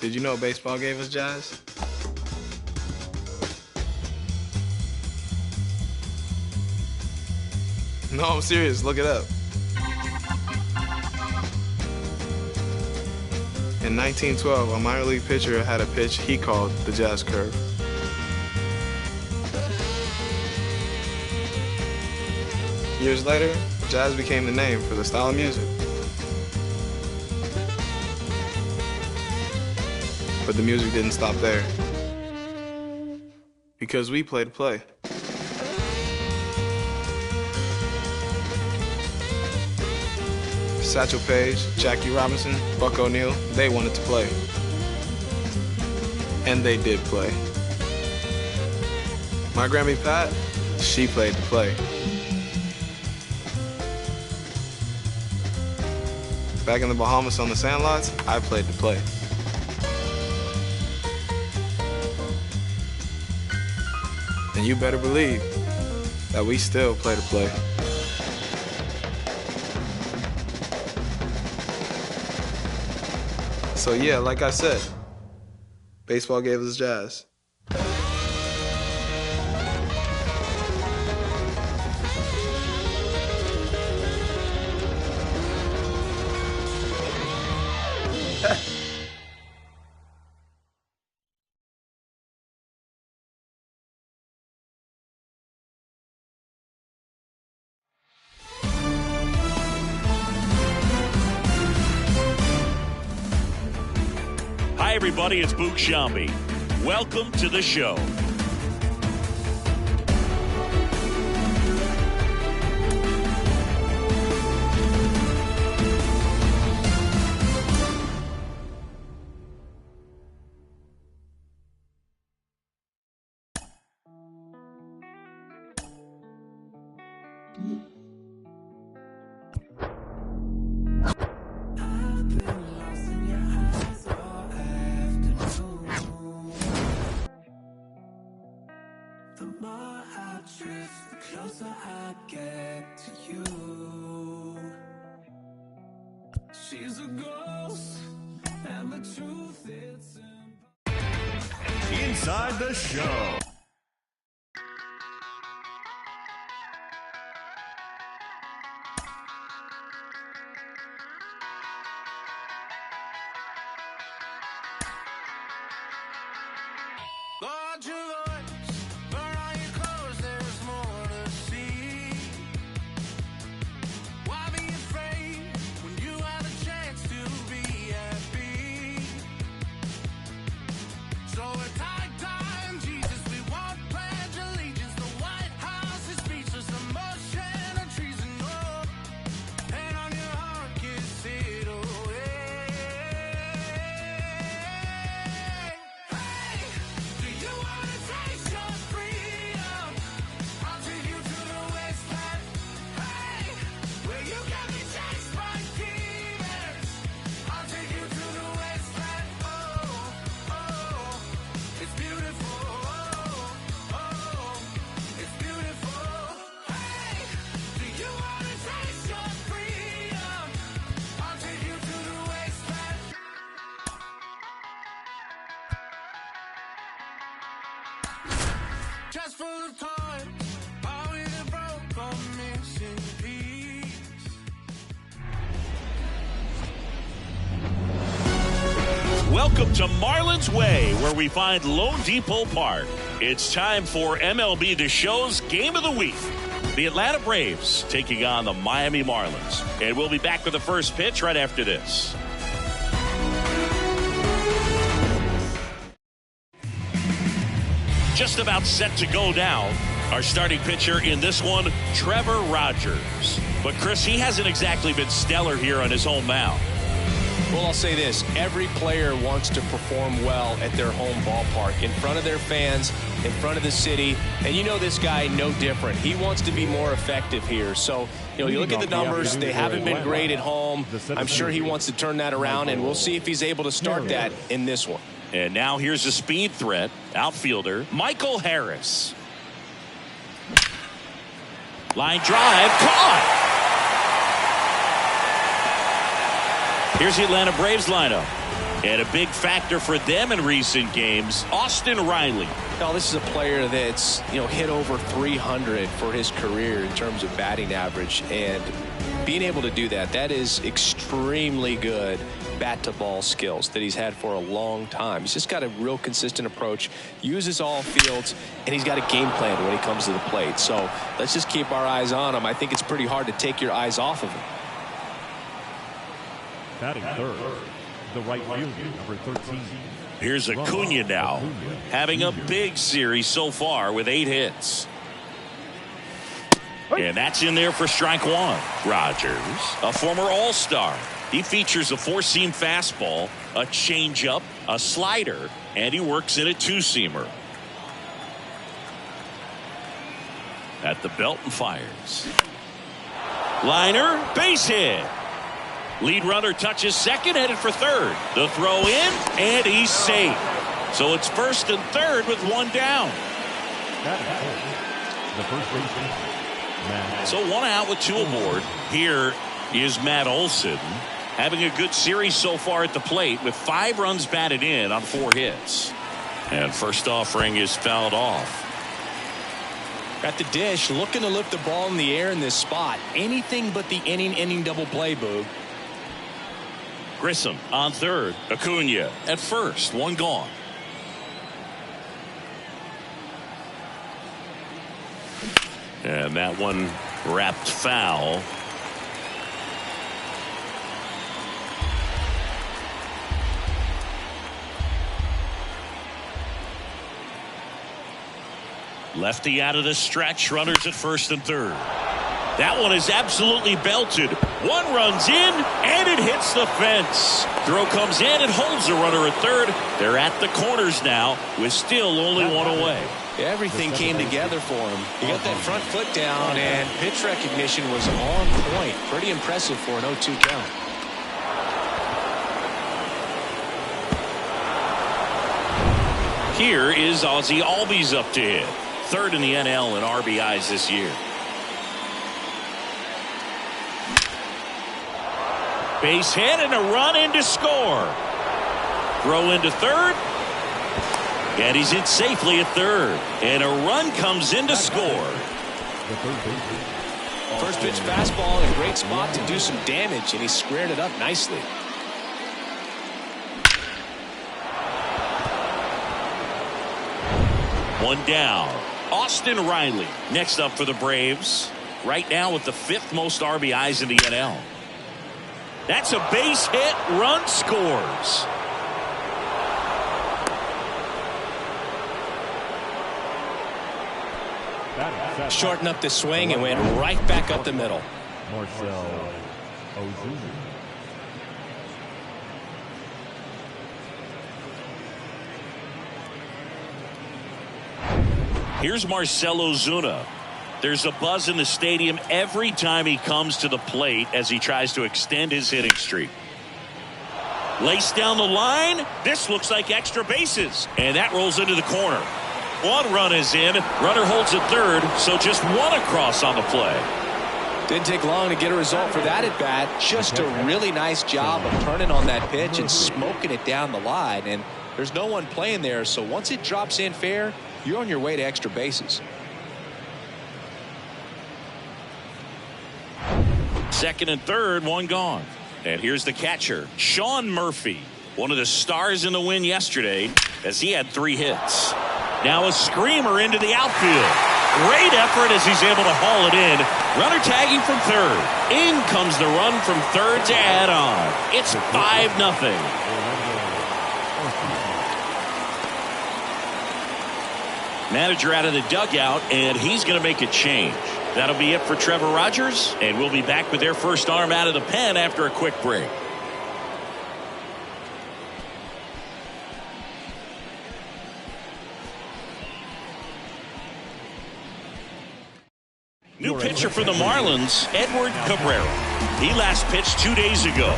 Did you know baseball gave us jazz? No, I'm serious. Look it up. In 1912, a minor league pitcher had a pitch he called the jazz curve. Years later, jazz became the name for the style of music. But the music didn't stop there. Because we play to play. Satchel Paige, Jackie Robinson, Buck O'Neil, they wanted to play. And they did play. My Grammy Pat, she played to play. Back in the Bahamas on the sandlots, I played to play. And you better believe that we still play to play. So yeah, like I said, baseball gave us jazz. Hi, everybody. It's Boog Sciambi. Welcome to the show. The more I drift, the closer I get to you. She's a ghost, and the truth is Inside the Show. Lord, your voice, burn all your clothes, there's more to see. Why be afraid when you have a chance to be happy? So at high time, Jesus, we won't pledge allegiance. The White House is speechless, emotion and treason. Oh, and on your heart, kiss it away. Hey, do you wanna taste your freedom? I'll take you to the wasteland. Hey, where you can be chased by demons. I'll take you to the wasteland. Oh, oh, it's beautiful. Oh, oh, it's beautiful. Hey, do you wanna taste your freedom? I'll take you to the wasteland. Just full of toys, always a broke or missing piece. Welcome to Marlins Way, where we find Lone Depot Park. It's time for MLB The Show's Game of the Week. The Atlanta Braves taking on the Miami Marlins. And we'll be back with the first pitch right after this. Just about set to go down. Our starting pitcher in this one, Trevor Rogers. But Chris, he hasn't exactly been stellar here on his home mound. Well, I'll say this. Every player wants to perform well at their home ballpark, in front of their fans, in front of the city. And you know this guy no different. He wants to be more effective here. So, you look at the numbers. They haven't been great at home. I'm sure he wants to turn that around, and we'll see if he's able to start that in this one. And now here's a speed threat, outfielder Michael Harris. Line drive, caught! Here's the Atlanta Braves lineup. And a big factor for them in recent games, Austin Riley. Now, this is a player that's, hit over 300 for his career in terms of batting average. And being able to do that is extremely good bat-to-ball skills that he's had for a long time. He's just got a real consistent approach, uses all fields, and he's got a game plan when he comes to the plate. So let's just keep our eyes on him. I think it's pretty hard to take your eyes off of him. Batting third, the right fielder, number 13. Here's Acuna now, having a big series so far with 8 hits. And that's in there for strike one. Rogers, a former All-Star. He features a 4-seam fastball, a changeup, a slider, and he works in a 2-seamer. At the belt and fires. Liner, base hit. Lead runner touches second, headed for third. The throw in, and he's safe. So it's first and third with 1 down. The first baseman, Matt. So 1 out with 2 aboard. Here is Matt Olson, having a good series so far at the plate with 5 runs batted in on 4 hits. And first offering is fouled off. At the dish, looking to lift the ball in the air in this spot. Anything but the inning double play, Boog. Grissom on third. Acuna at first. 1 gone. And that one wrapped foul. Lefty out of the stretch. Runners at first and third. That one is absolutely belted. 1 runs in, and it hits the fence. Throw comes in and holds the runner at third. They're at the corners now with still only 1 away. Everything came together for him. He got that front foot down, and pitch recognition was on point. Pretty impressive for an 0-2 count. Here is Ozzie Albies up to hit. 3rd in the NL in RBIs this year. Base hit and a run in to score. Throw into third. And he's in safely at third. And a run comes in to score. First pitch fastball in a great spot to do some damage, and he squared it up nicely. One down. Austin Riley next up for the Braves. Right now with the 5th most RBIs in the NL. That's a base hit. Run scores. Shortened up the swing and went right back up the middle. Marcell Ozuna. Here's Marcell Ozuna. There's a buzz in the stadium every time he comes to the plate as he tries to extend his hitting streak. Laced down the line. This looks like extra bases. And that rolls into the corner. 1 run is in. Runner holds at third, so just 1 across on the play. Didn't take long to get a result for that at bat. Just a really nice job of turning on that pitch and smoking it down the line. And there's no one playing there, so once it drops in fair, you're on your way to extra bases. 2nd and third, 1 gone. And here's the catcher, Sean Murphy, one of the stars in the win yesterday as he had 3 hits. Now a screamer into the outfield. Great effort as he's able to haul it in. Runner tagging from third. In comes the run from third to add on. It's 5-0. Manager out of the dugout, and he's going to make a change. That'll be it for Trevor Rogers, and we'll be back with their first arm out of the pen after a quick break. New pitcher for the Marlins, Edward Cabrera. He last pitched 2 days ago.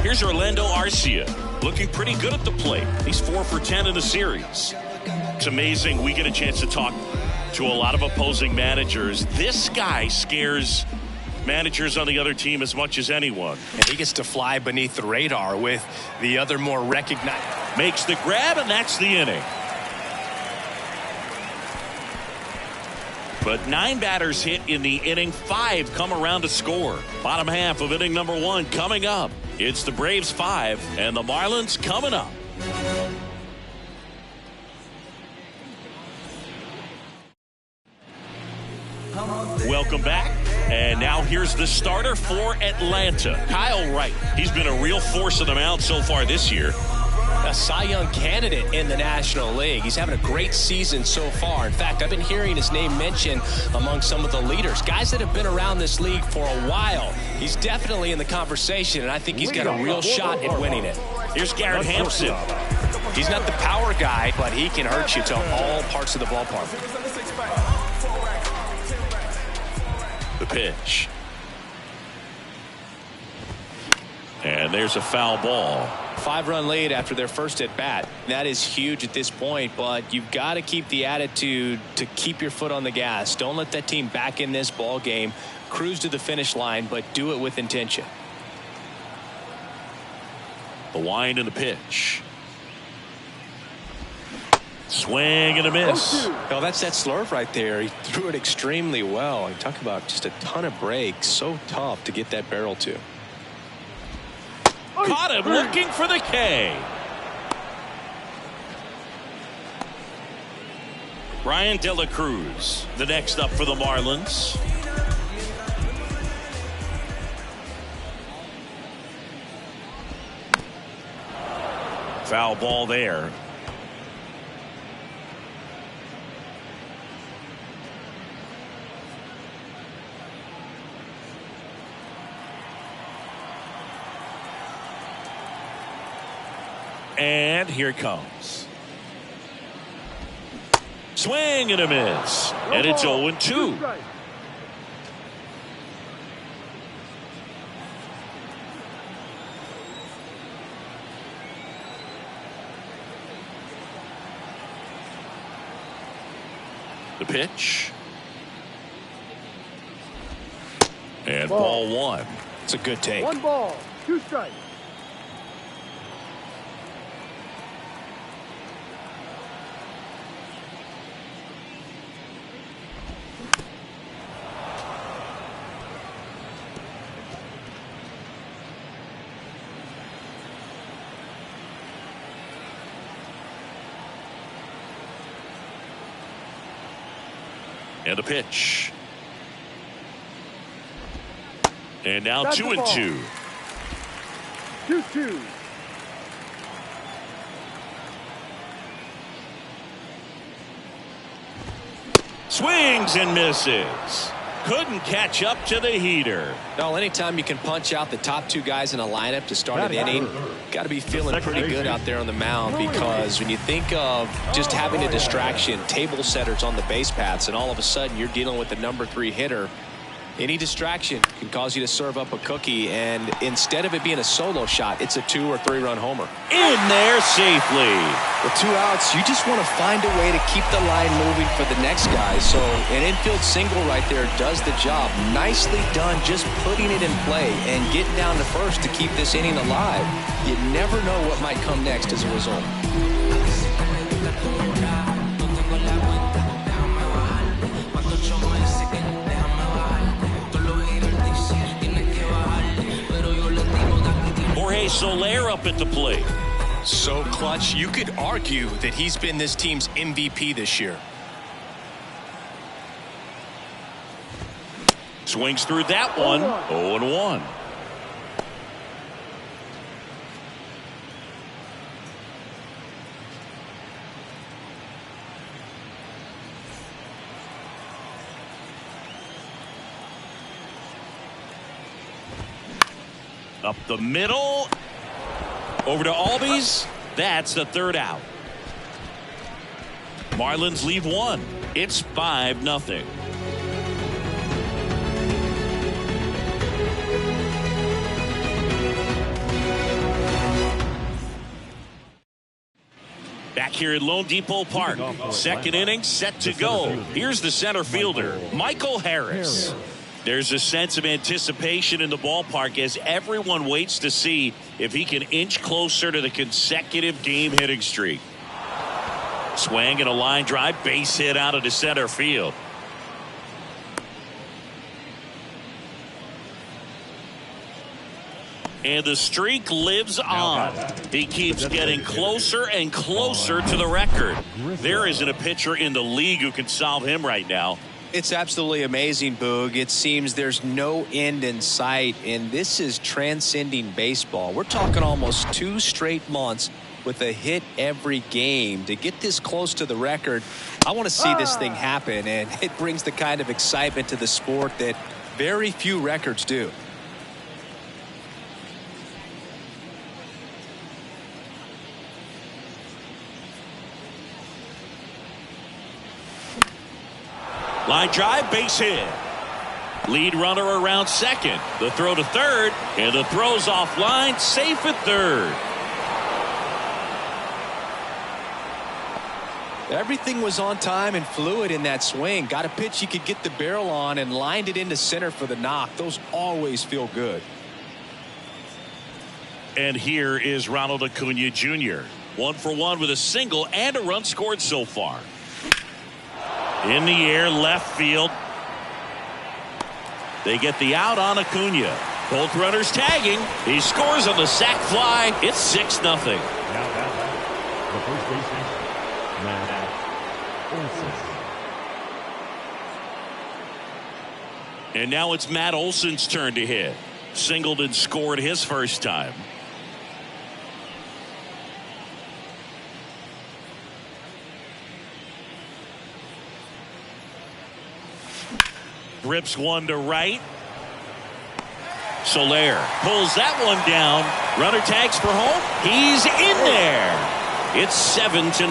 Here's Orlando Arcia. looking pretty good at the plate. He's 4 for 10 in the series. It's amazing. We get a chance to talk to a lot of opposing managers. This guy scares managers on the other team as much as anyone. And he gets to fly beneath the radar with the other more recognized. Makes the grab, and that's the inning. But 9 batters hit in the inning, 5 come around to score. Bottom half of inning number 1 coming up. It's the Braves 5 and the Marlins coming up. Welcome back. And now here's the starter for Atlanta, Kyle Wright. He's been a real force of the mound so far this year. A Cy Young candidate in the National League. He's having a great season so far. In fact, I've been hearing his name mentioned among some of the leaders, guys that have been around this league for a while. He's definitely in the conversation, and I think he's got a real shot at winning it. Here's Garrett Hampson. He's not the power guy, but he can hurt you to all parts of the ballpark. The pitch. And there's a foul ball. 5-run lead after their first at bat. That is huge at this point, but you've got to keep the attitude to keep your foot on the gas. Don't let that team back in this ball game. Cruise to the finish line, but do it with intention. The wind and the pitch. Swing and a miss. Oh, that's that slurve right there. He threw it extremely well. You talk about just a ton of breaks. So tough to get that barrel to. Caught him looking for the K. Brian De La Cruz, the next up for the Marlins. Foul ball there. And here it comes. Swing and a miss. And it's 0-2. The pitch. And ball 1. It's a good take. 1 ball, 2 strikes. And a pitch. And now 2-2. 2-2. Swings and misses. Couldn't catch up to the heater. No, anytime you can punch out the top 2 guys in a lineup to start an inning, got to be feeling pretty good out there on the mound, because when you think of just having a distraction, table setters on the base paths, and all of a sudden you're dealing with the number 3 hitter, any distraction can cause you to serve up a cookie, and instead of it being a solo shot, it's a 2 or 3 run homer. In there safely. With 2 outs, you just want to find a way to keep the line moving for the next guy. So an infield single right there does the job. Nicely done, just putting it in play and getting down to first to keep this inning alive. You never know what might come next as a result. Soler up at the plate. So clutch, you could argue that he's been this team's MVP this year. Swings through that one. 0-1. Up the middle. Over to Albies. That's the 3rd out. Marlins leave 1. It's 5-0. Back here at Lone Depot Park. Second inning set to go. Here's the center fielder, Michael Harris. There's a sense of anticipation in the ballpark as everyone waits to see if he can inch closer to the consecutive game hitting streak. Swing and a line drive, base hit out of the center field. And the streak lives on. He keeps getting closer and closer to the record. There isn't a pitcher in the league who can solve him right now. It's absolutely amazing, Boog. It seems there's no end in sight, and this is transcending baseball. We're talking almost 2 straight months with a hit every game. To get this close to the record, I want to see this thing happen, and it brings the kind of excitement to the sport that very few records do. Line drive, base hit. Lead runner around second. The throw to third, and the throw's offline, safe at third. Everything was on time and fluid in that swing. Got a pitch you could get the barrel on and lined it into center for the knock. Those always feel good. And here is Ronald Acuna Jr. 1 for 1 with a single and a run scored so far. In the air, left field. They get the out on Acuna. Both runners tagging. He scores on the sac fly. It's 6-0. Now the first baseman, Matt Olson. And now it's Matt Olson's turn to hit. Singled and scored his first time. Rips one to right. Soler pulls that one down. Runner tags for home. He's in there. It's 7-0.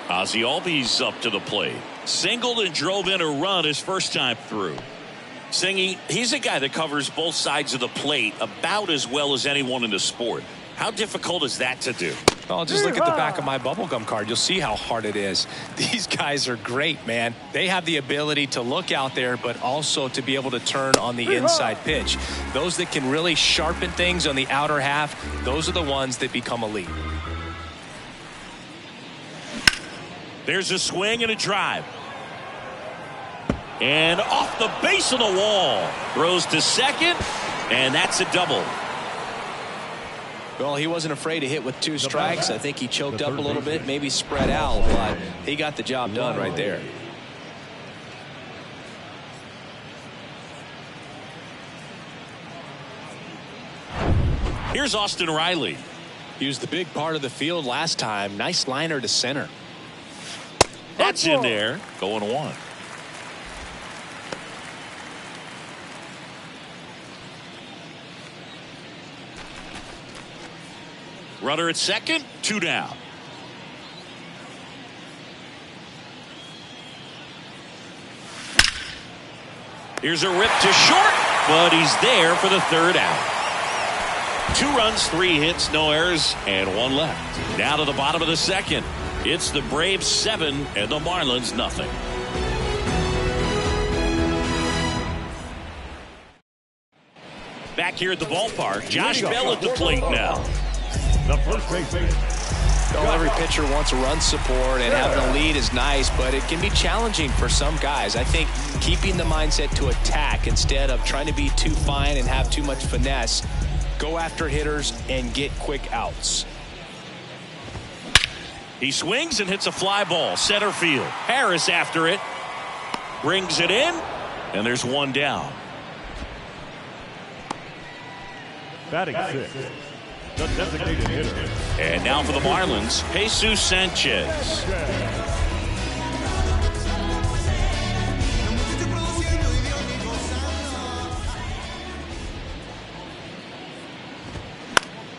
Ozzie Albies up to the plate. Singled and drove in a run his first time through. Singy, he's a guy that covers both sides of the plate about as well as anyone in the sport. How difficult is that to do? Oh, just look at the back of my bubblegum card. You'll see how hard it is. These guys are great, man. They have the ability to look out there, but also to be able to turn on the inside pitch. Those that can really sharpen things on the outer half, those are the ones that become elite. There's a swing and a drive. And off the base of the wall. Throws to second, and that's a double. Well, he wasn't afraid to hit with 2 strikes. I think he choked up a little bit, maybe spread out, but he got the job done right there. Here's Austin Riley. He was the big part of the field last time. Nice liner to center. That's in there. Going 1. Runner at second, 2 down. Here's a rip to short, but he's there for the 3rd out. 2 runs, 3 hits, no errors, and 1 left. Now to the bottom of the 2nd. It's the Braves 7 and the Marlins 0. Back here at the ballpark, Josh Bell at the plate now. The first baseman. Well, every pitcher wants run support, and having a lead is nice, but it can be challenging for some guys. I think keeping the mindset to attack instead of trying to be too fine and have too much finesse, go after hitters and get quick outs. He swings and hits a fly ball, center field. Harris after it, brings it in, and there's 1 down. Batting 6. The designated hitter. And now for the Marlins, Jesus Sanchez.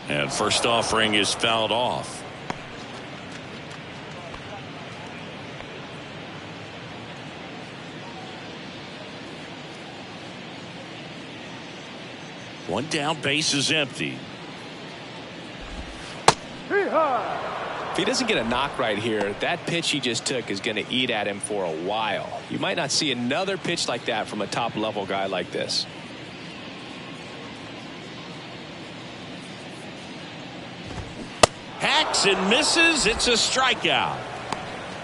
And first offering is fouled off. One down, base is empty. If he doesn't get a knock right here, that pitch he just took is going to eat at him for a while. You might not see another pitch like that from a top-level guy like this. Hacks and misses. It's a strikeout.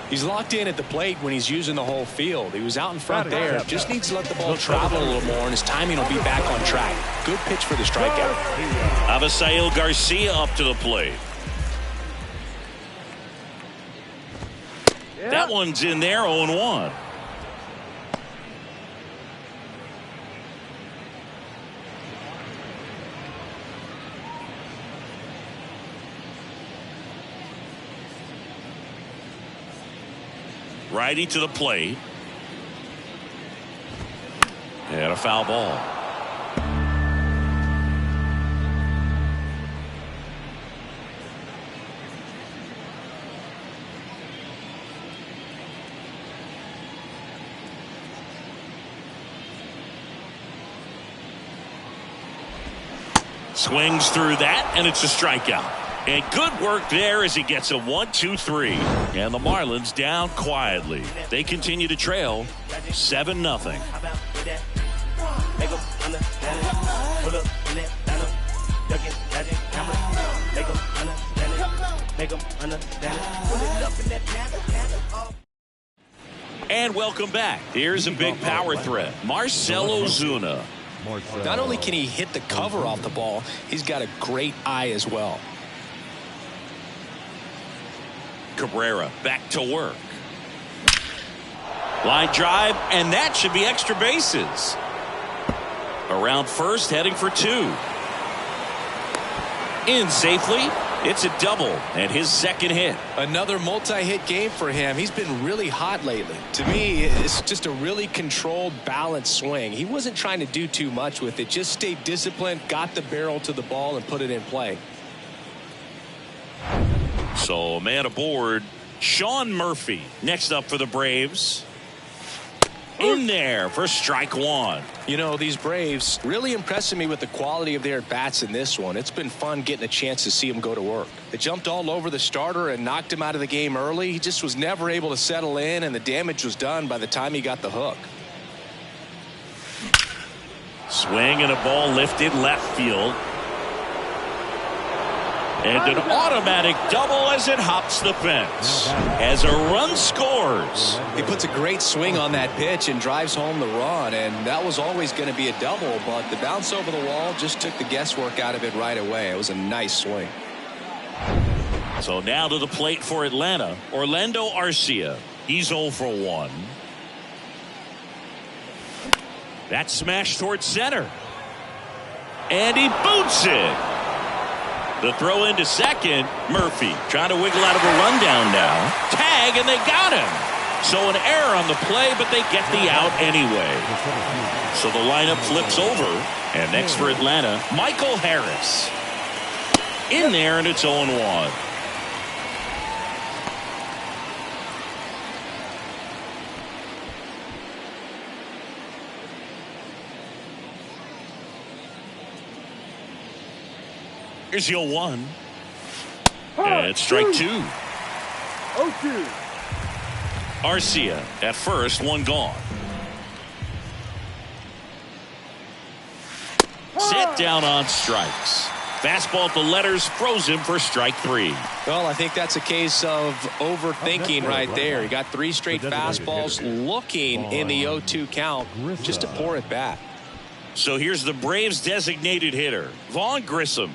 He's locked in at the plate when he's using the whole field. He was out in front there. Just needs to let the ball travel a little more, and his timing will be back on track. Good pitch for the strikeout. Avisail Garcia up to the plate. That one's in there, 0-1. Righty to the plate. And a foul ball. Swings through that, and it's a strikeout. And good work there as he gets a 1-2-3. And the Marlins down quietly. They continue to trail 7-0. And welcome back. Here's a big power threat. Marcell Ozuna. Not only can he hit the cover off the ball, he's got a great eye as well. Cabrera back to work. Line drive, and that should be extra bases. Around first, heading for 2. In safely. It's a double and his second hit. Another multi-hit game for him. He's been really hot lately. To me, it's just a really controlled, balanced swing. He wasn't trying to do too much with it. Just stayed disciplined, got the barrel to the ball, and put it in play. So a man aboard, Sean Murphy next up for the Braves. In there for strike 1. You know, these Braves really impressing me with the quality of their at-bats in this one. It's been fun getting a chance to see them go to work. They jumped all over the starter and knocked him out of the game early. He just was never able to settle in, and the damage was done by the time he got the hook. Swing and a ball lifted left field. And an automatic double as it hops the fence. As a run scores. He puts a great swing on that pitch and drives home the run, and that was always going to be a double, but the bounce over the wall just took the guesswork out of it right away. It was a nice swing. So now to the plate for Atlanta, Orlando Arcia. He's 0 for 1. That smash towards center. And he boots it. The throw into second. Murphy trying to wiggle out of a rundown now. Tag, and they got him. So an error on the play, but they get the out anyway. So the lineup flips over. And next for Atlanta, Michael Harris. In there, and it's 0-1. Here's the 0-1. And it's strike 2. 0-2. Arcia at first, one gone. Set down on strikes. Fastball at the letters froze him for strike 3. Well, I think that's a case of overthinking right there. He got 3 straight fastballs looking in the 0-2 count just to pour it back. So here's the Braves designated hitter, Vaughn Grissom.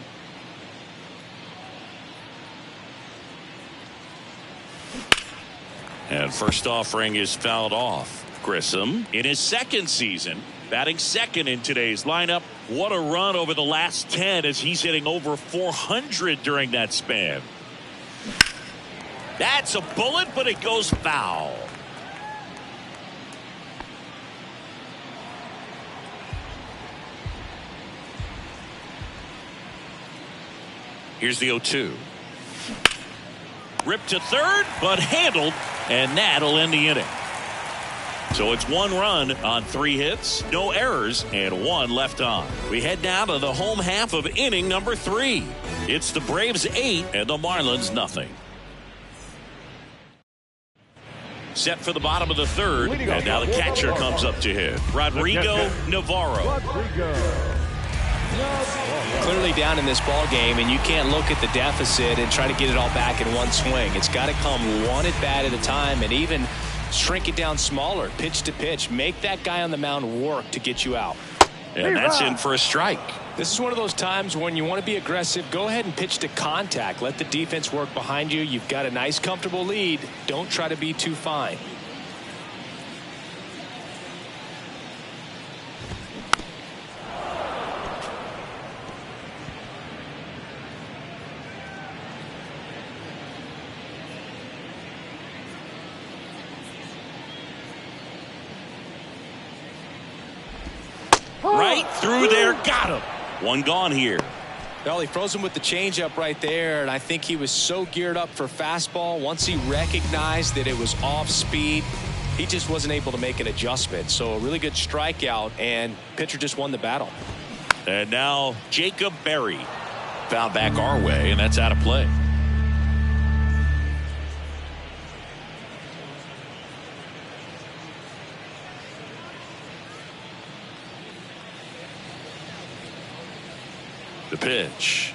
And first offering is fouled off. Grissom in his second season, batting second in today's lineup. What a run over the last 10 as he's hitting over 400 during that span. That's a bullet, but it goes foul. Here's the 0-2. Ripped to third, but handled, and that'll end the inning. So it's 1 run on 3 hits, no errors, and 1 left on. We head now to the home half of inning number 3. It's the Braves 8 and the Marlins nothing. Set for the bottom of the 3rd, and now the catcher comes up to hit. Rodrigo Navarro. Clearly down in this ball game, and you can't look at the deficit and try to get it all back in one swing. It's got to come one at bat at a time, and even shrink it down smaller, pitch to pitch. Make that guy on the mound work to get you out. And that's in for a strike. This is one of those times when you want to be aggressive. Go ahead and pitch to contact. Let the defense work behind you. You've got a nice, comfortable lead. Don't try to be too fine. Right through there, got him. 1 gone here. Well, he froze him with the changeup right there, and I think he was so geared up for fastball. Once he recognized that it was off speed, he just wasn't able to make an adjustment. So a really good strikeout, and pitcher just won the battle. And now Jacob Berry fouled back our way, and that's out of play. The pitch.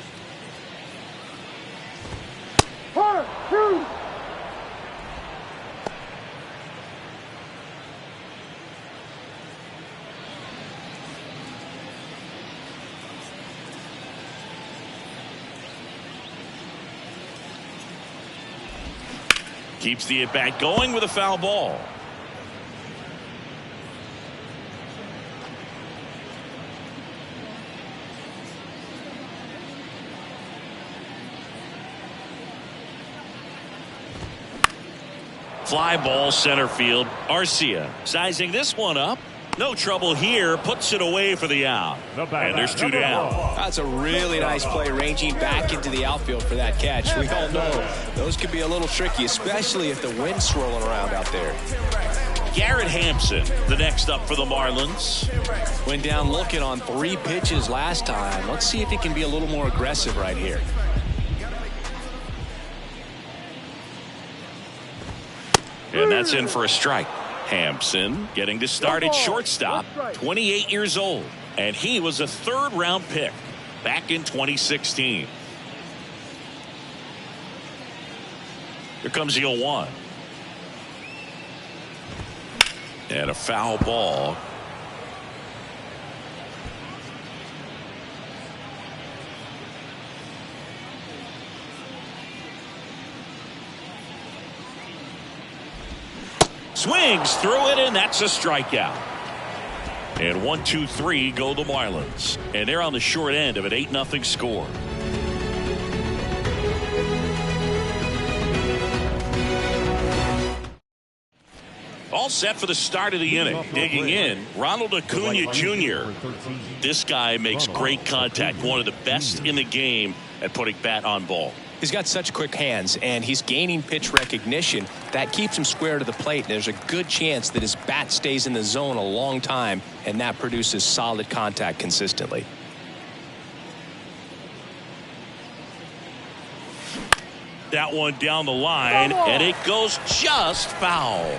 Keeps the at-bat going with a foul ball. Fly ball center field. Arcia sizing this one up. No trouble here. Puts it away for the out. And there's 2 down. That's a really nice play, ranging back into the outfield for that catch. We all know those can be a little tricky, especially if the wind's swirling around out there. Garrett Hampson, the next up for the Marlins. Went down looking on 3 pitches last time. Let's see if he can be a little more aggressive right here. And that's in for a strike. Hampson getting to start at shortstop, 28 years old. And he was a 3rd-round pick back in 2016. Here comes the 0-1. And a foul ball. Swings through it, and that's a strikeout. And 1, 2, 3 go the Marlins. And they're on the short end of an 8-0 score. All set for the start of the inning. Digging in, Ronald Acuna Jr. This guy makes great contact. One of the best in the game at putting bat on ball. He's got such quick hands, and he's gaining pitch recognition. That keeps him square to the plate. There's a good chance that his bat stays in the zone a long time, and that produces solid contact consistently. That one down the line, and it goes just foul.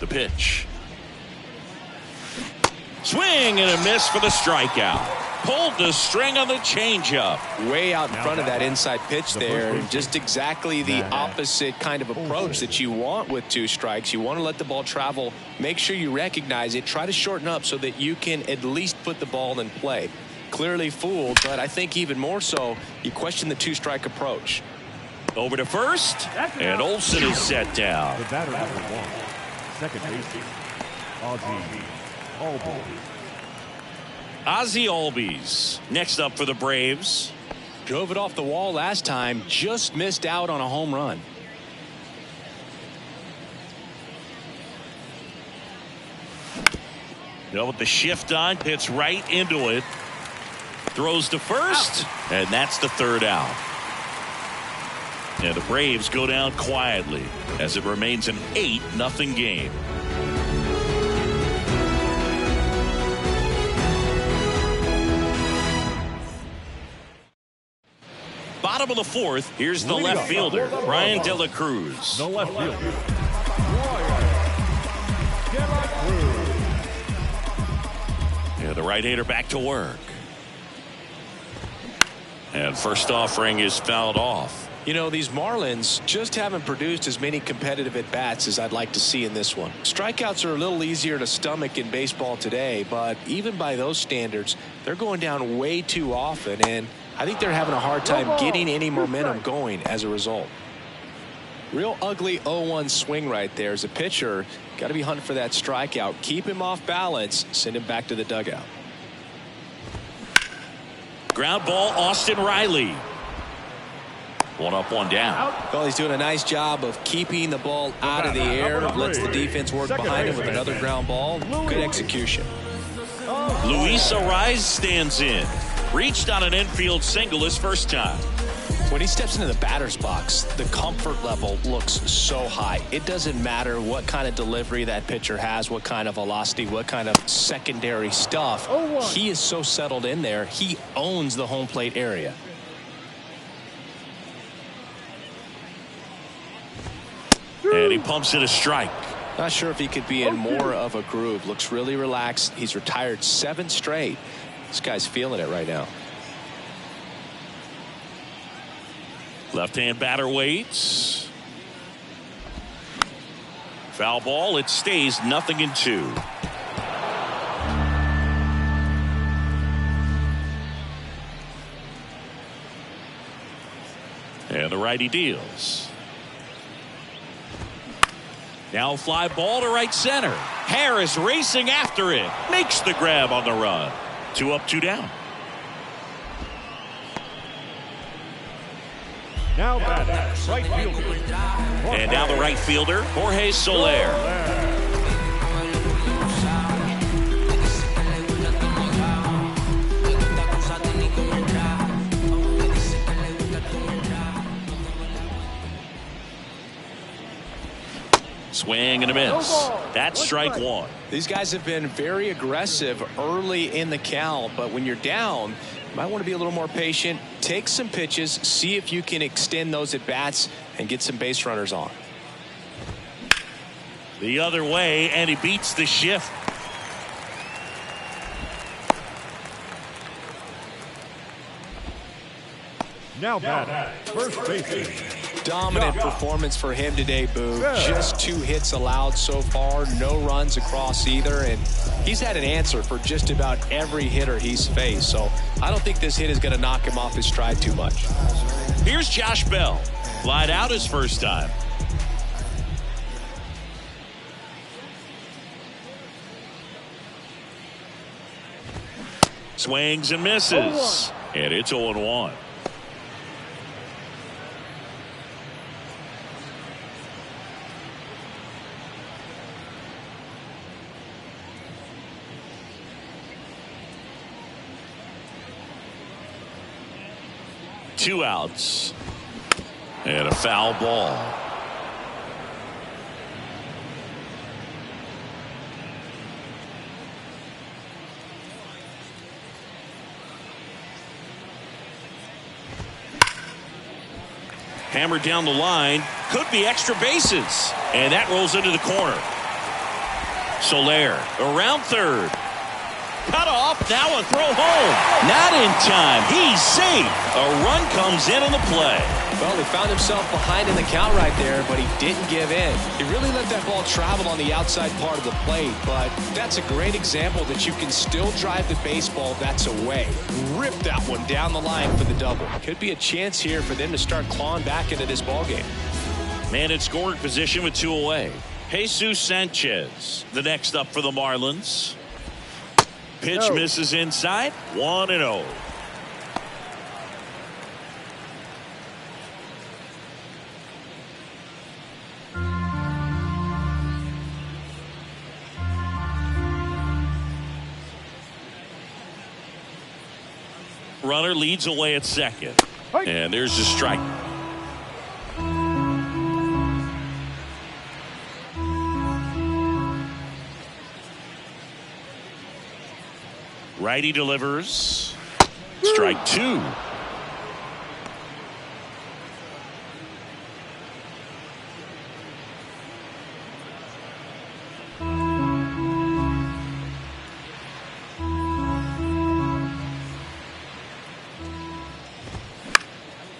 The pitch. Swing and a miss for the strikeout. Pulled the string on the changeup. Way out in front of that inside pitch there. Just exactly the opposite kind of approach that you want with 2 strikes. You want to let the ball travel. Make sure you recognize it. Try to shorten up so that you can at least put the ball in play. Clearly fooled, but I think even more so, you question the 2-strike approach. Over to first, and Olsen is set down. The batter number 1, second baseman, Ozzie Albies next up for the Braves. Drove it off the wall last time, just missed out on a home run. Now with the shift on, hits right into it. Throws to first, and that's the 3rd out. And the Braves go down quietly as it remains an 8-0 game. Bottom of the fourth, here's the left fielder, Brian De La Cruz. The left fielder, Brian De La Cruz. Yeah, the right-hander back to work. And first offering is fouled off. You know, these Marlins just haven't produced as many competitive at-bats as I'd like to see in this one. Strikeouts are a little easier to stomach in baseball today, but even by those standards, they're going down way too often, and I think they're having a hard time getting any momentum going as a result. Real ugly 0-1 swing right there as a pitcher. Got to be hunting for that strikeout. Keep him off balance. Send him back to the dugout. Ground ball, Austin Riley. One up, one down. Well, he's doing a nice job of keeping the ball out of the air. Lets the defense work behind him with another ground ball. Good execution. Luis Ariz stands in. Reached on an infield single his first time. When he steps into the batter's box, the comfort level looks so high. It doesn't matter what kind of delivery that pitcher has, what kind of velocity, what kind of secondary stuff. He is so settled in there. He owns the home plate area. And he pumps it a strike. Not sure if he could be in more of a groove. Looks really relaxed. He's retired 7 straight. This guy's feeling it right now. Left-hand batter waits. Foul ball. It stays 0-2. And the righty deals. Now fly ball to right center. Harris racing after it. Makes the grab on the run. 2 up, 2 down. Now batting, right fielder. And now the right fielder, Jorge Soler. Swing and a miss. That's strike 1. These guys have been very aggressive early in the count, but when you're down, you might want to be a little more patient. Take some pitches, see if you can extend those at bats and get some base runners on. The other way, and he beats the shift. Now batting, first baseman. Dominant performance for him today, Boo. Just 2 hits allowed so far, no runs across either, and he's had an answer for just about every hitter he's faced. So I don't think this hit is going to knock him off his stride too much. Here's Josh Bell. Flied out his first time. Swings and misses. And it's 0-1. Two outs. And a foul ball. Hammered down the line. Could be extra bases. And that rolls into the corner. Soler around third. Cut off, now a throw home. Not in time. He's safe. A run comes in on the play. Well, he found himself behind in the count right there, but he didn't give in. He really let that ball travel on the outside part of the plate, but that's a great example that you can still drive the baseball that's away. Rip that one down the line for the double. Could be a chance here for them to start clawing back into this ball game. Man in scoring position with 2 away. Jesus Sanchez, the next up for the Marlins. Pitch misses inside. 1-0. Runner leads away at second. And there's a strike. Righty delivers. Strike two.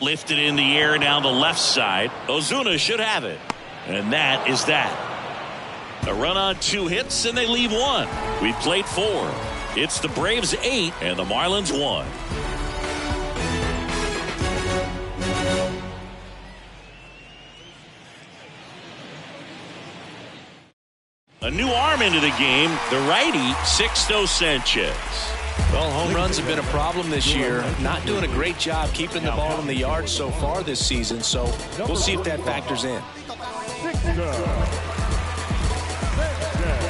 Lifted in the air down the left side. Ozuna should have it. And that is that. A run on 2 hits, and they leave 1. We've played 4. It's the Braves 8 and the Marlins 1. A new arm into the game, the righty, Sixto Sanchez. Well, home runs have been a problem this year. Not doing a great job keeping the ball in the yard so far this season, so we'll see if that factors in.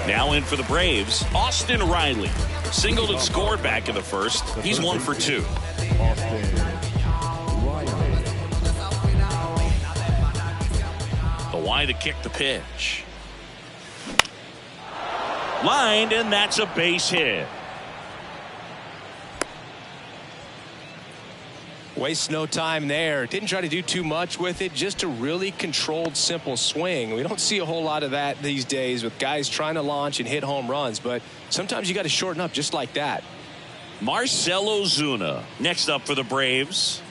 Now in for the Braves, Austin Riley. Singled and scored back in the first. He's 1 for 2. The wide to kick the pitch. Lined, and that's a base hit. Waste no time there. Didn't try to do too much with it. Just a really controlled, simple swing. We don't see a whole lot of that these days with guys trying to launch and hit home runs. But sometimes you got to shorten up just like that. Marcell Ozuna next up for the Braves.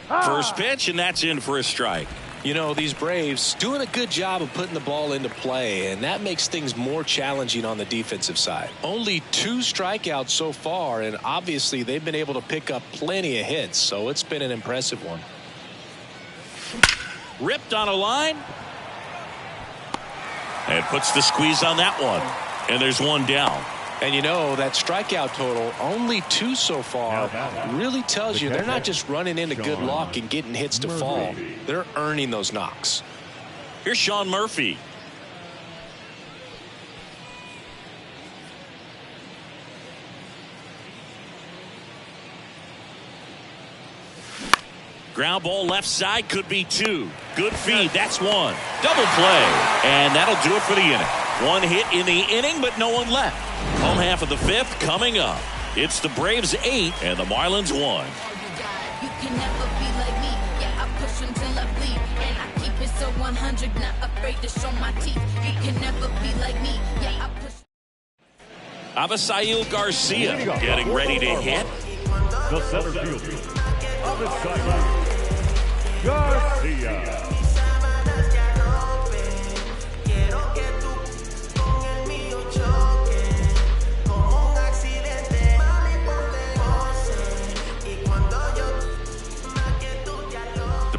First pitch, and that's in for a strike. You know, these Braves doing a good job of putting the ball into play, and that makes things more challenging on the defensive side. Only 2 strikeouts so far, and obviously they've been able to pick up plenty of hits, so it's been an impressive one. Ripped on a line. And puts the squeeze on that one. And there's 1 down. And you know, that strikeout total, only 2 so far, really tells you they're not just running into good luck and getting hits to fall. They're earning those knocks. Here's Sean Murphy. Ground ball left side, could be 2. Good feed, that's 1. Double play, and that'll do it for the inning. 1 hit in the inning, but no one left. Home half of the 5th coming up. It's the Braves 8 and the Marlins 1. You can never be like me. Yeah, I push until I bleed. And I keep it so 100, not afraid to show my teeth. You can never be like me. Yeah, I push. Avisail Garcia getting ready to hit. The center fielder, Avisail Garcia.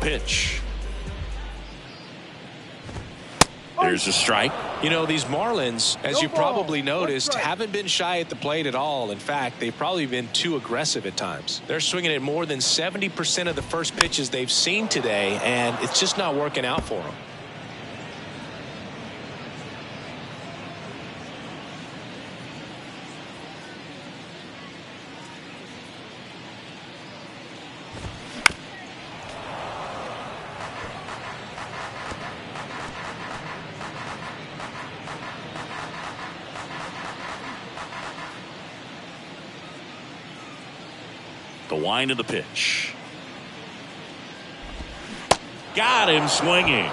Pitch. There's a strike. You know, these Marlins, as you probably noticed, haven't been shy at the plate at all. In fact, they've probably been too aggressive at times. They're swinging at more than 70% of the first pitches they've seen today, and it's just not working out for them. The wind of the pitch. Got him swinging.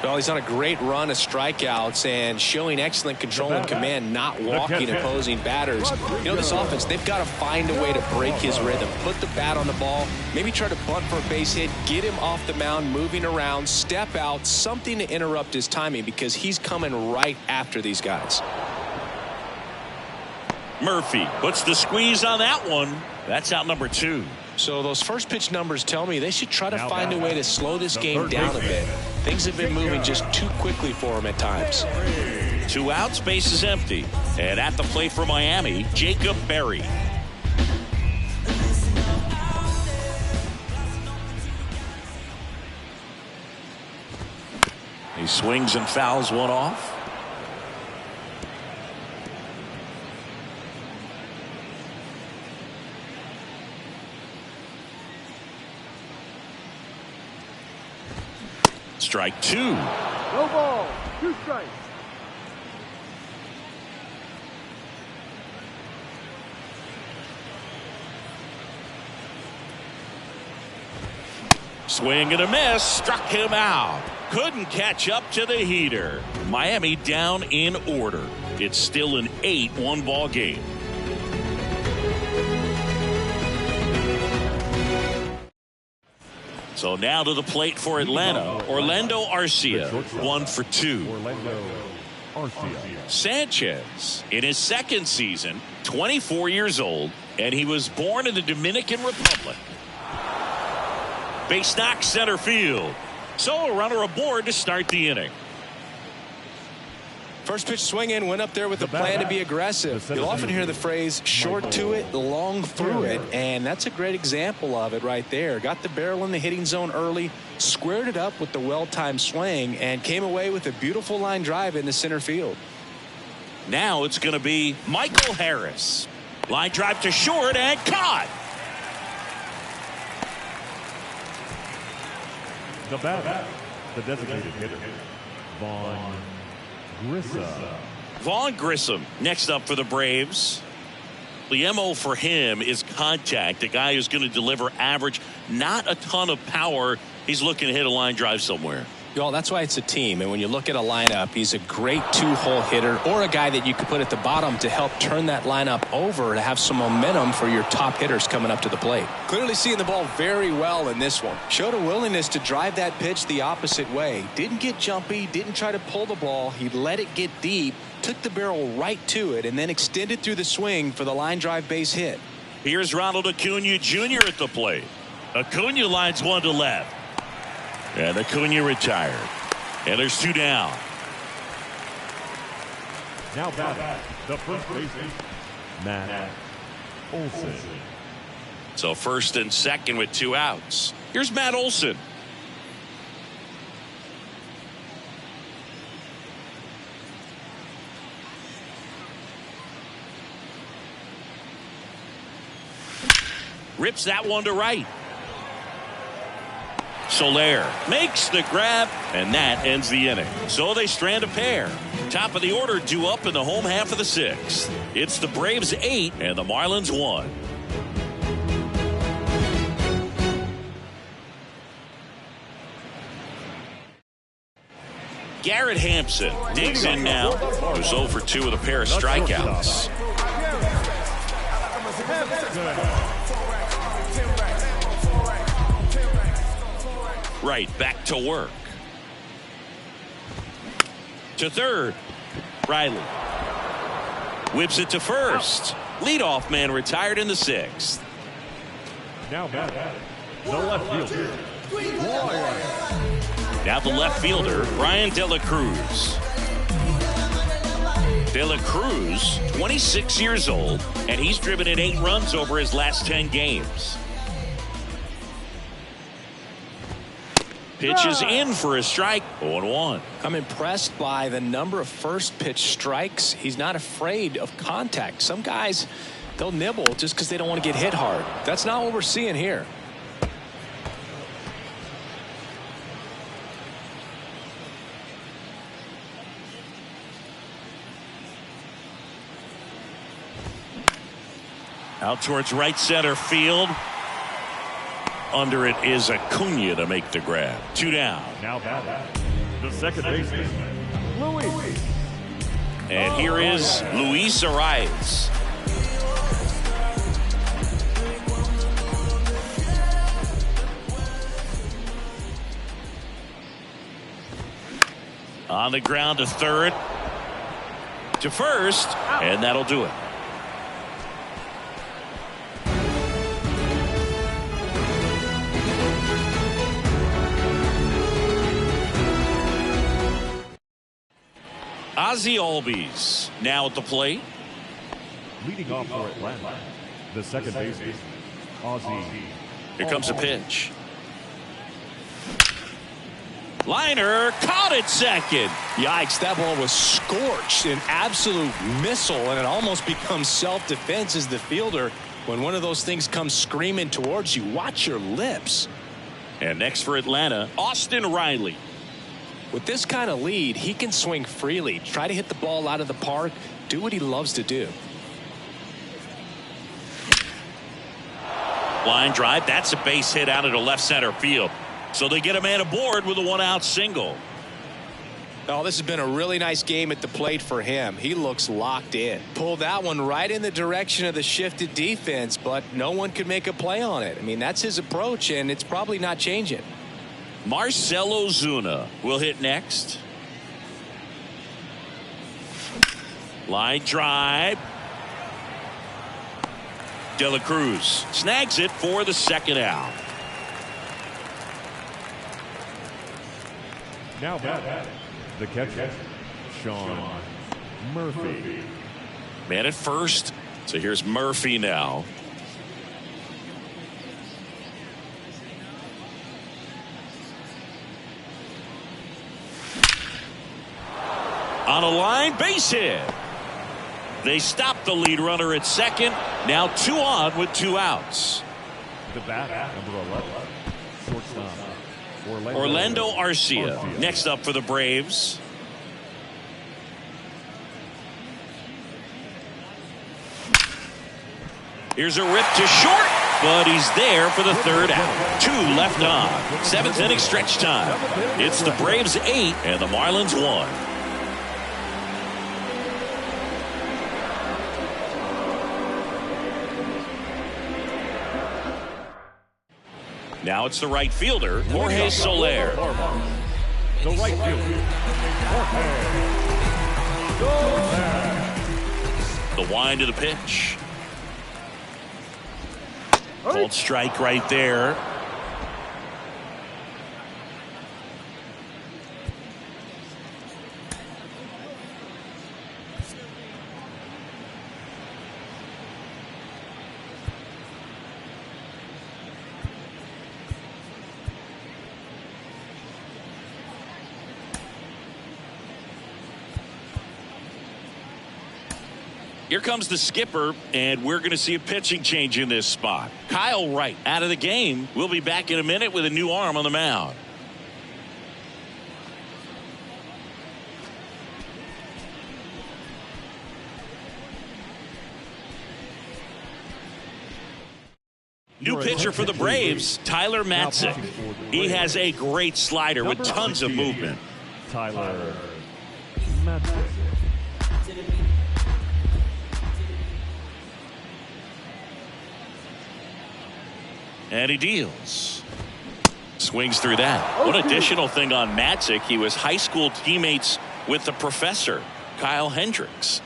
Well, he's on a great run of strikeouts and showing excellent control and command, not walking opposing batters. You know, this offense, they've got to find a way to break his rhythm, put the bat on the ball, maybe try to bunt for a base hit, get him off the mound, moving around, step out, something to interrupt his timing because he's coming right after these guys. Murphy puts the squeeze on that one. That's out number 2. So those first pitch numbers tell me they should try to find a way to slow this game down a bit. Things have been moving just too quickly for him at times. 2 outs, base is empty. And at the plate for Miami, Jacob Berry. He swings and fouls one off. Strike 2. No ball, 2 strikes. Swing and a miss. Struck him out. Couldn't catch up to the heater. Miami down in order. It's still an 8-1 ball game. So now to the plate for Atlanta. Orlando Arcia, 1 for 2. Orlando Arcia. Sanchez, in his second season, 24 years old, and he was born in the Dominican Republic. Base knock center field. So a runner aboard to start the inning. First pitch swinging, went up there with the plan to be aggressive. You'll often hear the phrase short to it, long through it, and that's a great example of it right there. Got the barrel in the hitting zone early, squared it up with the well-timed swing, and came away with a beautiful line drive into center field. Now it's going to be Michael Harris. Line drive to short and caught. The batter, the designated hitter, Vaughn Grissom. Vaughn Grissom next up for the Braves. The MO for him is contact. A guy who's going to deliver average, not a ton of power. He's looking to hit a line drive somewhere. Y'all, that's why it's a team. And when you look at a lineup, he's a great two-hole hitter or a guy that you could put at the bottom to help turn that lineup over to have some momentum for your top hitters coming up to the plate. Clearly seeing the ball very well in this one. Showed a willingness to drive that pitch the opposite way. Didn't get jumpy, didn't try to pull the ball. He let it get deep, took the barrel right to it, and then extended through the swing for the line drive base hit. Here's Ronald Acuna Jr. at the plate. Acuna lines one to left. And Acuna retired. And there's 2 down. Now batting, the first baseman, Matt Olson. So first and second with 2 outs. Here's Matt Olson. Rips that one to right. Soler makes the grab, and that ends the inning. So they strand a pair. Top of the order due up in the home half of the 6th. It's the Braves 8 and the Marlins 1. Garrett Hampson digs in now. Who's 0 for 2 with a pair of strikeouts. Right, back to work. To third. Riley. Whips it to first. Leadoff man retired in the 6th. Now batting, the left fielder, Now the left fielder, Brian De La Cruz. De La Cruz, 26 years old, and he's driven in 8 runs over his last 10 games. Pitches in for a strike. 0-1. I'm impressed by the number of first pitch strikes. He's not afraid of contact. Some guys, they'll nibble just because they don't want to get hit hard. That's not what we're seeing here. Out towards right center field. Under it is Acuna to make the grab. 2 down. now batting, the second baseman, Luis. And here is Luis Arias. On the ground to third. To first. And that'll do it. Ozzie Albies now at the plate. Leading off for Atlanta, the second baseman, Ozzie. Here comes a pitch. Liner caught at second. Yikes, that ball was scorched, an absolute missile, and it almost becomes self-defense as the fielder. When one of those things comes screaming towards you, watch your lips. And next for Atlanta, Austin Riley. With this kind of lead, he can swing freely, try to hit the ball out of the park, do what he loves to do. Line drive, that's a base hit out into left center field. So they get a man aboard with a 1-out single. Oh, this has been a really nice game at the plate for him. He looks locked in. Pulled that one right in the direction of the shifted defense, but no one could make a play on it. I mean, that's his approach, and it's probably not changing. Marcell Ozuna will hit next. Line drive. De La Cruz snags it for the 2nd out. Now back, the catcher, Sean Murphy. Man at first. So here's Murphy now. On a line, base hit. They stop the lead runner at second. Now 2 on with 2 outs. The bat, number 11, shortstop, Orlando Arcia next up for the Braves. Here's a rip to short, but he's there for the 3rd out. 2 left on. 7th inning stretch time. It's the Braves 8 and the Marlins 1. Now it's the right fielder, Jorge Soler. The right fielder, Jorge Soler. The wind of the pitch. Called strike right there. Here comes the skipper, and we're going to see a pitching change in this spot. Kyle Wright out of the game. We'll be back in a minute with a new arm on the mound. New pitcher for the Braves, Tyler Matzik. He has a great slider with tons of movement. Tyler Matzik. And he deals. Swings through that. One additional thing on Matzik, he was high school teammates with the professor, Kyle Hendricks.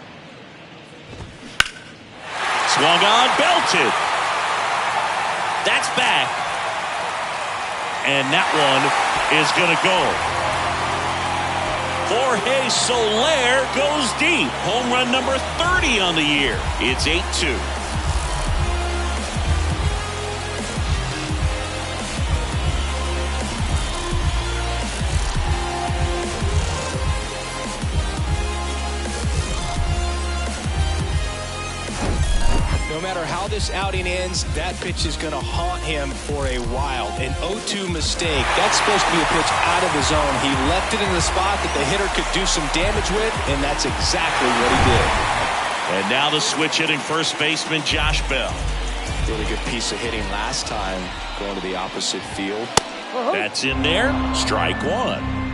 Swung on, belted. That's back. And that one is going to go. Jorge Soler goes deep. Home run number 30 on the year. It's 8-2. No matter how this outing ends, that pitch is going to haunt him for a while. An 0-2 mistake. That's supposed to be a pitch out of the zone. He left it in the spot that the hitter could do some damage with, and that's exactly what he did. And now the switch hitting first baseman Josh Bell. Really good piece of hitting last time, going to the opposite field. That's in there. Strike 1.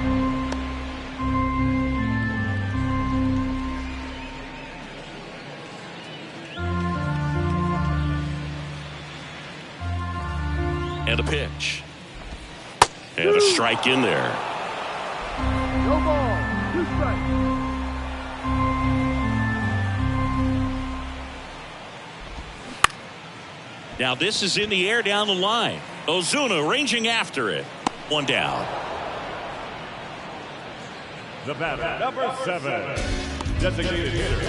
And a pitch. And a strike in there. No ball, 2 strikes. Now this is in the air down the line. Ozuna ranging after it. 1 down. The batter, number 7, designated hitter.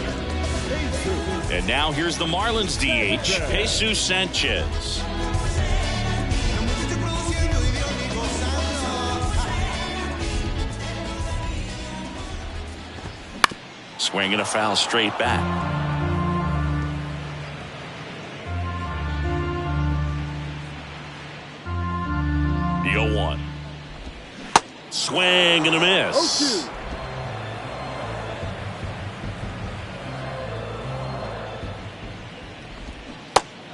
And now here's the Marlins DH, Jesus Sanchez. Swinging a foul straight back. The 0-1. Swing and a miss. 0-2.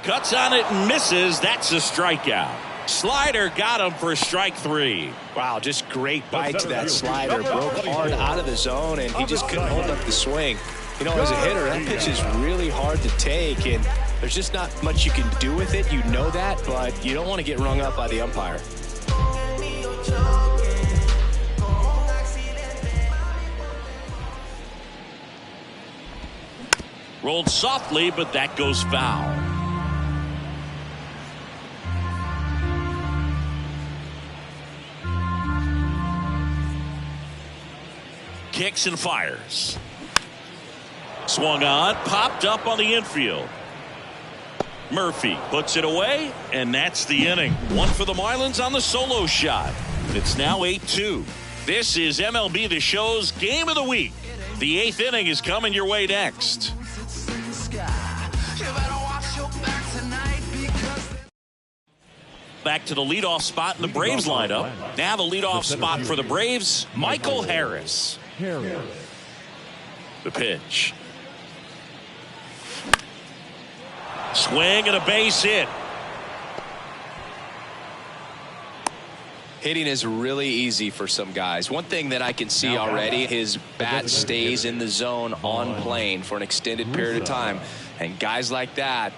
Cuts on it and misses. That's a strikeout. Slider got him for strike 3. Wow, just great bite to that slider. Broke hard out of the zone, and he just couldn't hold up the swing. You know, as a hitter, that pitch is really hard to take, and there's just not much you can do with it. You know that, but you don't want to get rung up by the umpire. Rolled softly, but that goes foul. Kicks and fires. Swung on, popped up on the infield. Murphy puts it away, and that's the inning. One for the Marlins on the solo shot. It's now 8-2. This is MLB The Show's Game of the Week. The 8th inning is coming your way next. Back to the leadoff spot in the Braves lineup. Now the leadoff spot for the Braves, Michael Harris. The pitch. Swing and a base hit. Hitting is really easy for some guys. One thing that I can see already, his bat stays in the zone on plane for an extended period of time. And guys like that,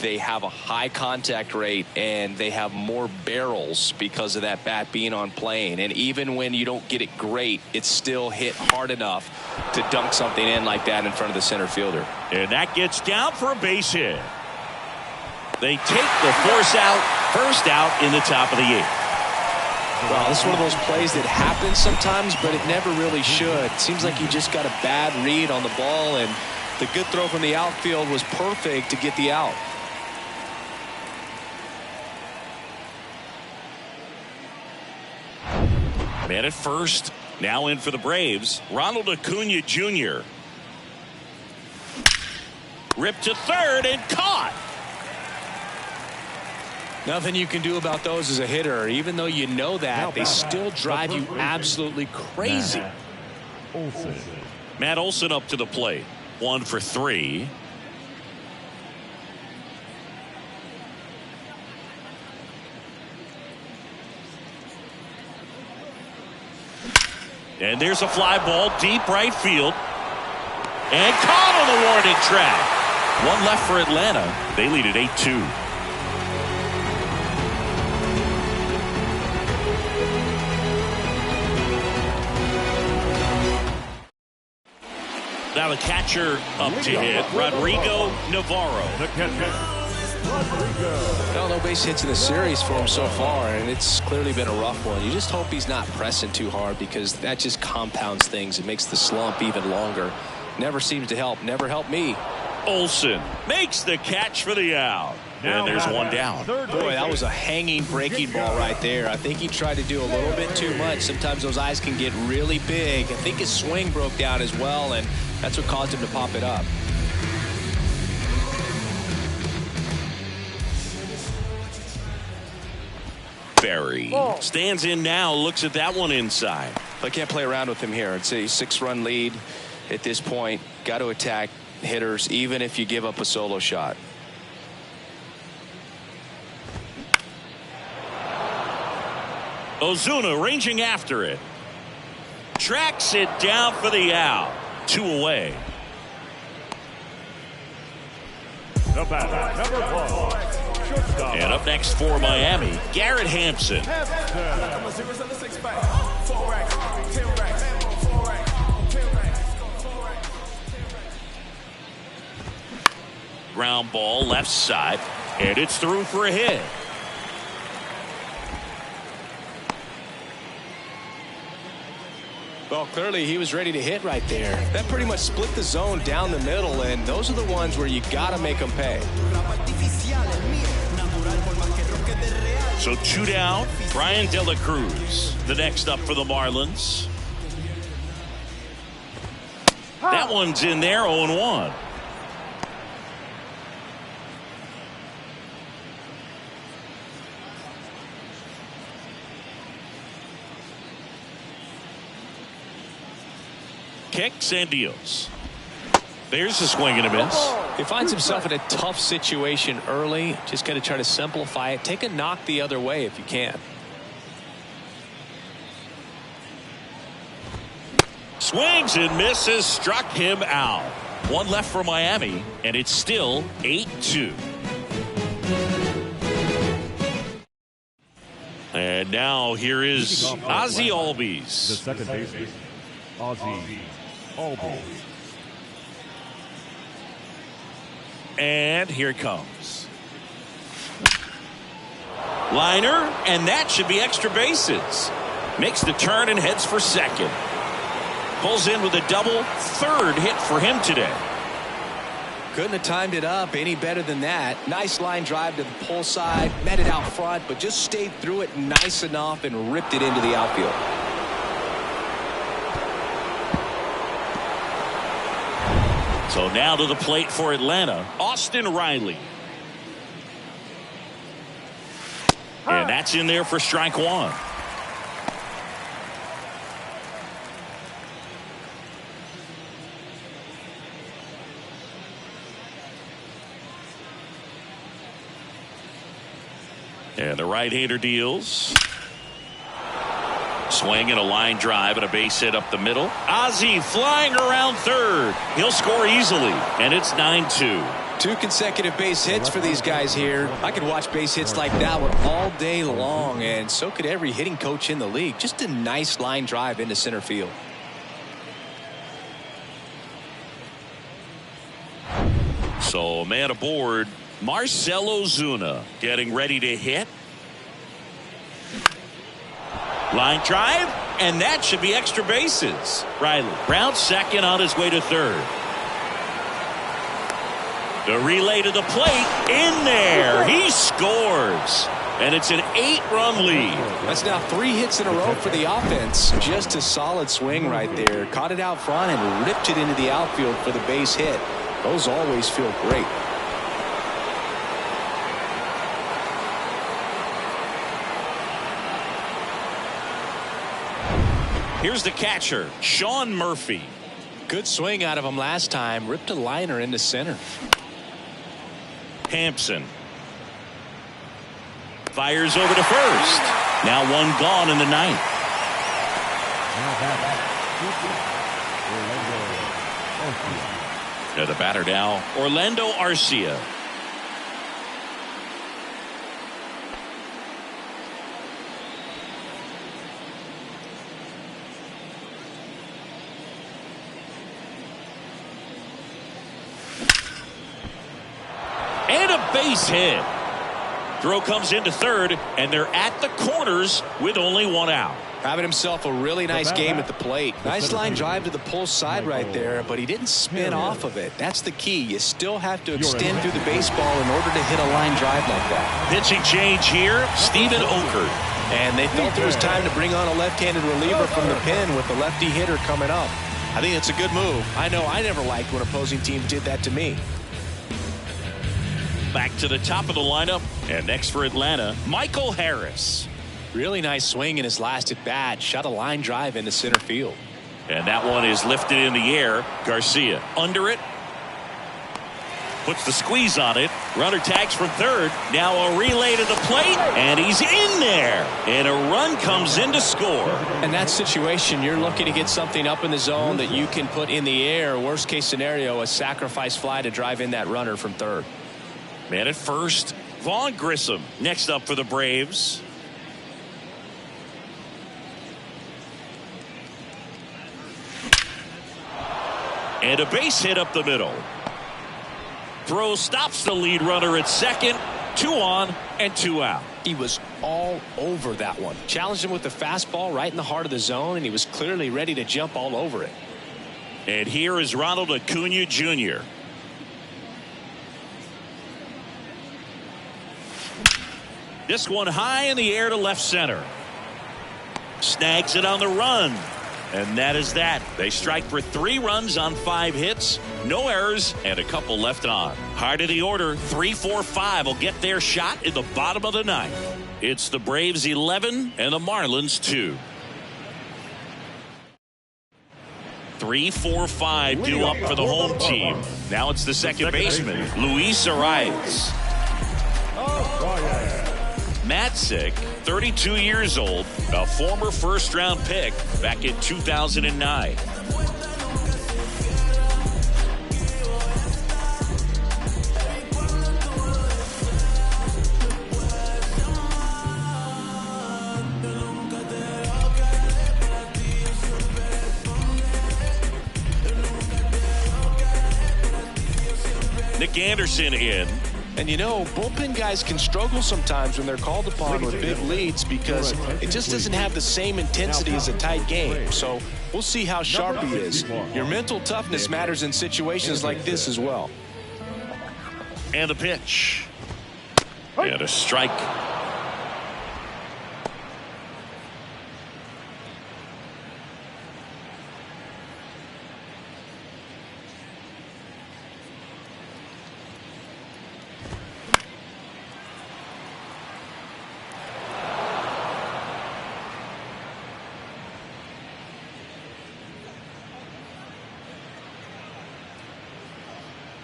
they have a high contact rate and they have more barrels because of that bat being on plane. And even when you don't get it great, it's still hit hard enough to dunk something in like that in front of the center fielder. And that gets down for a base hit. They take the first out in the top of the 8th. Well, this is one of those plays that happens sometimes, but it never really should. It seems like you just got a bad read on the ball, and the good throw from the outfield was perfect to get the out. Man at first, now in for the Braves, Ronald Acuna Jr. Ripped to third and caught. Nothing you can do about those as a hitter. Even though you know that, they still drive you absolutely crazy. Matt Olson up to the plate. 1 for 3. And there's a fly ball deep right field. And caught on the warning track. One left for Atlanta. They lead at 8-2. Now the catcher up to hit, Rodrigo Navarro. Well, no base hits in the series for him so far, and it's clearly been a rough one. You just hope he's not pressing too hard because that just compounds things. It makes the slump even longer. Never seems to help. Never helped me. Olson makes the catch for the out. And there's one down. Boy, that was a hanging breaking ball right there. I think he tried to do a little bit too much. Sometimes those eyes can get really big. I think his swing broke down as well, and that's what caused him to pop it up. Berry stands in now, looks at that one inside. I can't play around with him here. It's a 6-run lead at this point. Got to attack hitters even if you give up a solo shot. Ozuna ranging after it. Tracks it down for the out. 2 away. And up next for Miami, Garrett Hampson. Ground ball left side, and it's through for a hit. Well, clearly he was ready to hit right there. That pretty much split the zone down the middle, and those are the ones where you got to make them pay. So 2 down, Brian De La Cruz, the next up for the Marlins. That one's in there, 0-1. Kicks and deals. There's a swing and a miss. He finds himself in a tough situation early. Just got to try to simplify it. Take a knock the other way if you can. Swings and misses, struck him out. One left for Miami, and it's still 8-2. And now here is Ozzie The Albies. second baseman, Ozzie Albies. And here it comes. Liner, and that should be extra bases. Makes the turn and heads for second. Pulls in with a double, third hit for him today. Couldn't have timed it up any better than that. Nice line drive to the pull side, met it out front, but just stayed through it nice enough and ripped it into the outfield. So now to the plate for Atlanta, Austin Riley. And that's in there for strike one. And the right-hander deals. Swing and a line drive and a base hit up the middle. Ozzie flying around third. He'll score easily, and it's 9-2. 2 consecutive base hits for these guys here. I could watch base hits like that one all day long, and so could every hitting coach in the league. Just a nice line drive into center field. So a man aboard, Marcell Ozuna getting ready to hit. Line drive, and that should be extra bases. Riley rounds second on his way to third. The relay to the plate, in there. He scores. And it's an 8-run lead. That's now 3 hits in a row for the offense. Just a solid swing right there. Caught it out front and ripped it into the outfield for the base hit. Those always feel great. Here's the catcher, Sean Murphy. Good swing out of him last time. Ripped a liner into center. Hampson fires over to first. Now one gone in the ninth. The batter now, Orlando Arcia. And a base hit. Throw comes into third, and they're at the corners with only one out. Having himself a really nice game at the plate. Nice line drive to the pull side right there, but he didn't spin off of it. That's the key. You still have to extend through the baseball in order to hit a line drive like that. Pitching change here, Steven Okert. And they felt it was time to bring on a left-handed reliever from the pen with the lefty hitter coming up. I think it's a good move. I know I never liked when opposing teams did that to me. Back to the top of the lineup, and next for Atlanta, Michael Harris. Really nice swing in his last at bat. Shot a line drive into center field. And that one is lifted in the air. Garcia under it. Puts the squeeze on it. Runner tags from third. Now a relay to the plate, and he's in there. And a run comes in to score. In that situation, you're looking to get something up in the zone that you can put in the air. Worst case scenario, a sacrifice fly to drive in that runner from third. Man at first, Vaughn Grissom next up for the Braves. And a base hit up the middle. Throw stops the lead runner at second. 2 on and 2 out. He was all over that one. Challenged him with the fastball right in the heart of the zone, and he was clearly ready to jump all over it. And here is Ronald Acuna Jr. This one high in the air to left center. Snags it on the run. And that is that. They strike for 3 runs on 5 hits. No errors and a couple left on. Hard of the order, 3, 4, 5 will get their shot in the bottom of the ninth. It's the Braves 11 and the Marlins 2. 3, 4, 5 due up for the home team. Now it's the second baseman, Luis Arias. Matzik, 32 years old, a former first-round pick back in 2009. Nick Anderson in. And you know, bullpen guys can struggle sometimes when they're called upon with big leads because it just doesn't have the same intensity as a tight game. So we'll see how sharp he is. Your mental toughness matters in situations like this as well. And the pitch. And a strike.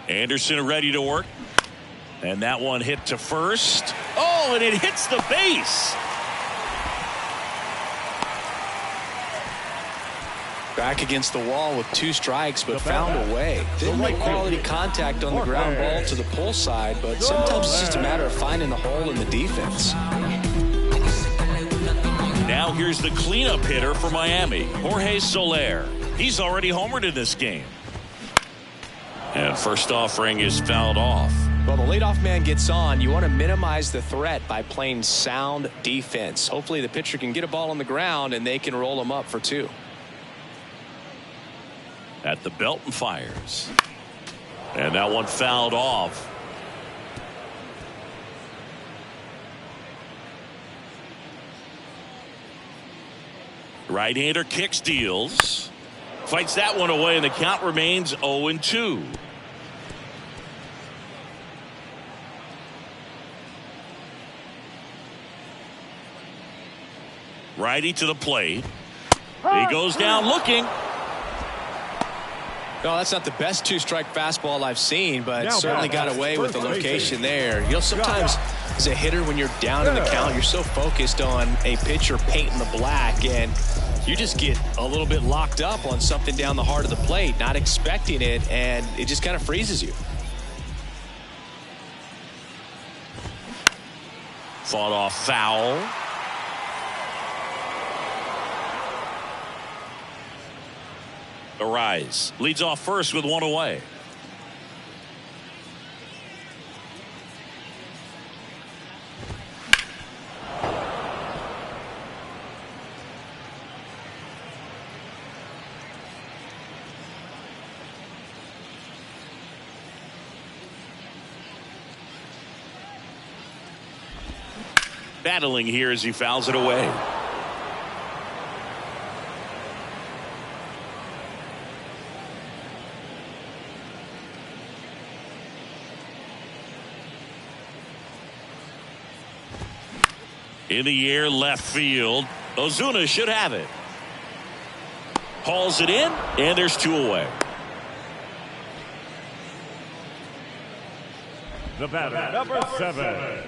Anderson ready to work. And that one hit to first. Oh, and it hits the base. Back against the wall with 2 strikes, but found a way. Didn't make quality contact on the ground ball to the pull side, but sometimes it's just a matter of finding the hole in the defense. Now here's the cleanup hitter for Miami, Jorge Soler. He's already homered in this game. And first offering is fouled off. Well, the leadoff man gets on. You want to minimize the threat by playing sound defense. Hopefully the pitcher can get a ball on the ground and they can roll him up for 2. At the belt and fires. And that one fouled off. Right-hander kick steals. Fights that one away, and the count remains 0-2. Righty to the plate. He goes down looking. No, that's not the best 2-strike fastball I've seen, but certainly got away with the location there. You know, sometimes as a hitter, when you're down in the count, you're so focused on a pitcher painting the black, and you just get a little bit locked up on something down the heart of the plate, not expecting it, and it just kind of freezes you. Fought off foul. Arise leads off first with 1 away. Battling here as he fouls it away. In the air, left field. Ozuna should have it. Hauls it in, and there's 2 away. The batter, number 7,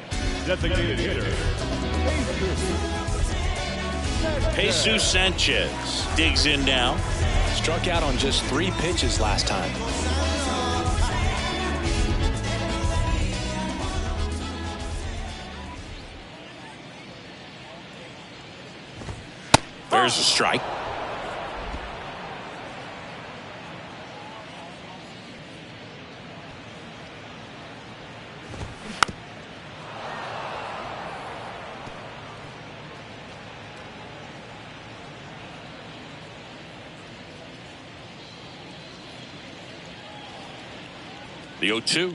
designated hitter, Jesus Sanchez digs in now. Struck out on just 3 pitches last time. There's a strike. The 0-2.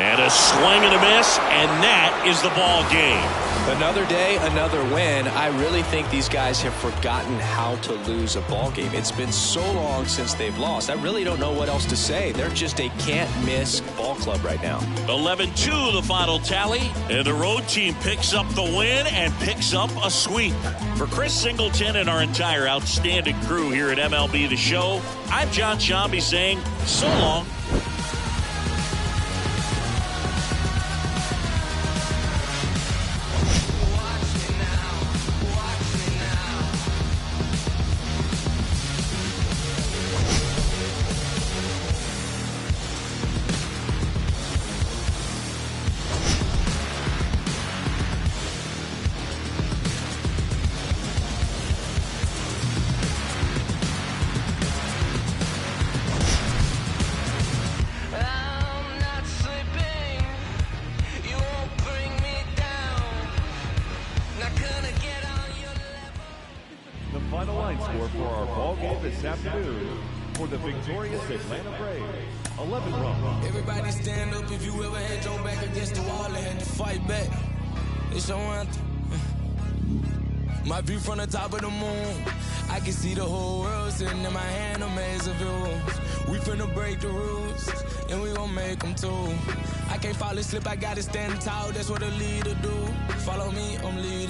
And a swing and a miss, and that is the ball game. Another day, another win. I really think these guys have forgotten how to lose a ball game. It's been so long since they've lost. I really don't know what else to say. They're just a can't-miss ball club right now. 11-2 the final tally, and the road team picks up the win and picks up a sweep. For Chris Singleton and our entire outstanding crew here at MLB The Show, I'm John Shambi saying so long. I'm not sleeping. You won't bring me down. Not gonna get on your level. The final line score for our ball game this afternoon for the victorious Atlanta Braves. 11 runs. Everybody stand up if you ever had your back against the wall and had to fight back. It's your anthem. My view from the top of the moon. I can see the whole world sitting in my hand, a maze of views. We finna break the rules, and we gon' make them too. I can't fall asleep, I gotta stand tall, that's what a leader do. Follow me, I'm leading.